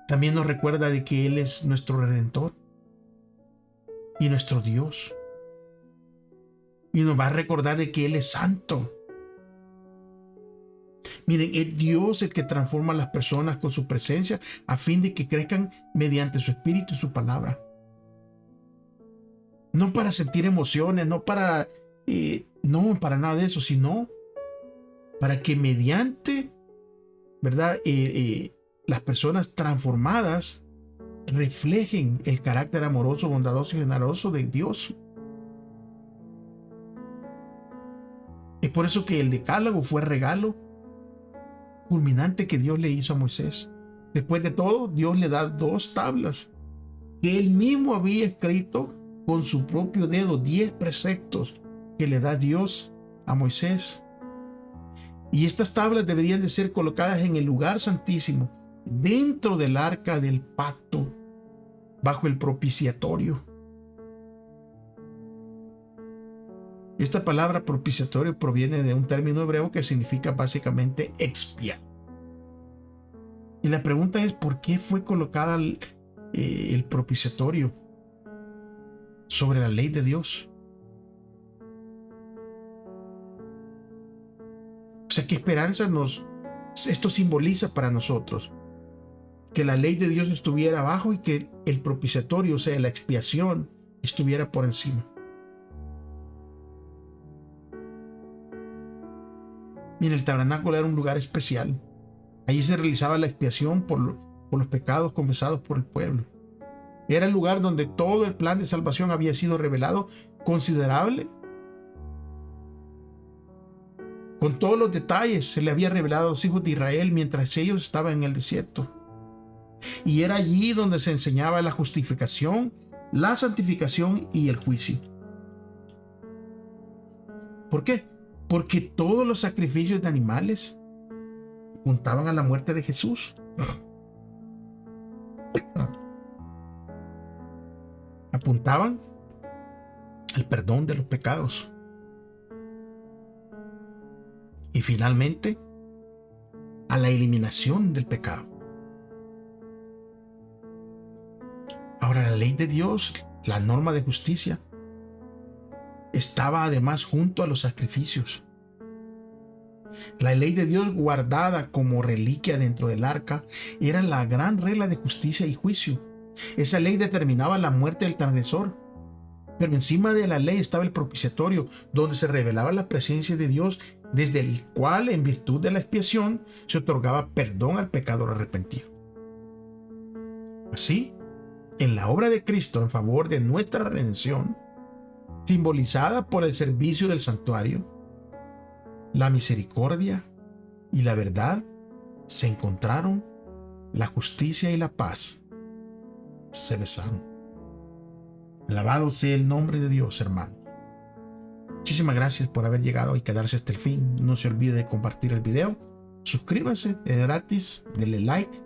También nos recuerda de que Él es nuestro redentor y nuestro Dios, y nos va a recordar de que Él es santo. Miren, es Dios el que transforma a las personas con su presencia a fin de que crezcan mediante su espíritu y su palabra. No para sentir emociones, no para nada de eso, sino para que mediante, ¿verdad?, las personas transformadas reflejen el carácter amoroso, bondadoso y generoso de Dios. Es por eso que el decálogo fue el regalo culminante que Dios le hizo a Moisés. Después de todo, Dios le da 2 tablas que él mismo había escrito con su propio dedo, 10 preceptos que le da Dios a Moisés. Y estas tablas deberían de ser colocadas en el lugar santísimo, dentro del arca del pacto, bajo el propiciatorio. Esta palabra propiciatorio proviene de un término hebreo que significa básicamente expiar. Y la pregunta es, ¿por qué fue colocada el propiciatorio sobre la ley de Dios? O sea, ¿qué esperanza esto simboliza para nosotros? Que la ley de Dios estuviera abajo y que el propiciatorio, o sea, la expiación, estuviera por encima. Mira, el tabernáculo era un lugar especial. Allí se realizaba la expiación por por los pecados confesados por el pueblo. Era el lugar donde todo el plan de salvación había sido revelado, considerable. Con todos los detalles se le había revelado a los hijos de Israel mientras ellos estaban en el desierto. Y era allí donde se enseñaba la justificación, la santificación y el juicio. ¿Por qué? Porque todos los sacrificios de animales apuntaban a la muerte de Jesús. Apuntaban al perdón de los pecados. Y finalmente, a la eliminación del pecado. Ahora, la ley de Dios, la norma de justicia, estaba además junto a los sacrificios. La ley de Dios, guardada como reliquia dentro del arca, era la gran regla de justicia y juicio. Esa ley determinaba la muerte del transgresor. Pero encima de la ley estaba el propiciatorio, donde se revelaba la presencia de Dios, desde el cual, en virtud de la expiación, se otorgaba perdón al pecador arrepentido. Así, en la obra de Cristo en favor de nuestra redención, simbolizada por el servicio del santuario, la misericordia y la verdad se encontraron, la justicia y la paz se besaron. Alabado sea el nombre de Dios, hermano. Muchísimas gracias por haber llegado y quedarse hasta el fin. No se olvide de compartir el video. Suscríbase, es gratis, denle like.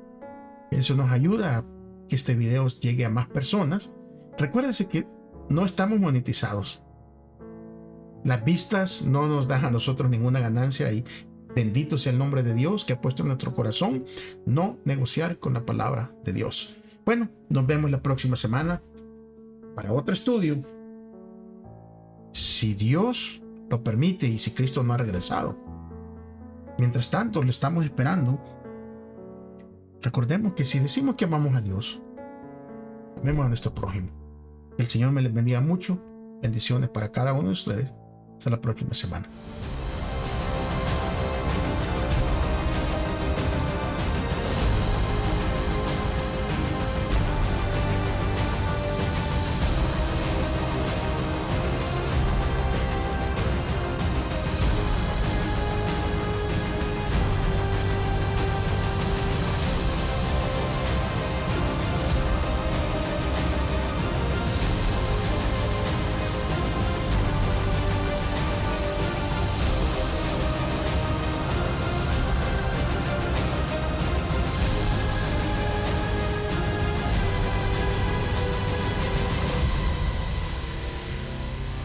Eso nos ayuda a que este video llegue a más personas. Recuérdese que no estamos monetizados. Las vistas no nos dan a nosotros ninguna ganancia y bendito sea el nombre de Dios que ha puesto en nuestro corazón no negociar con la palabra de Dios. Bueno, nos vemos la próxima semana para otro estudio, si Dios lo permite y si Cristo no ha regresado. Mientras tanto, le estamos esperando. Recordemos que si decimos que amamos a Dios, amemos a nuestro prójimo. El Señor me les bendiga mucho. Bendiciones para cada uno de ustedes. Hasta la próxima semana.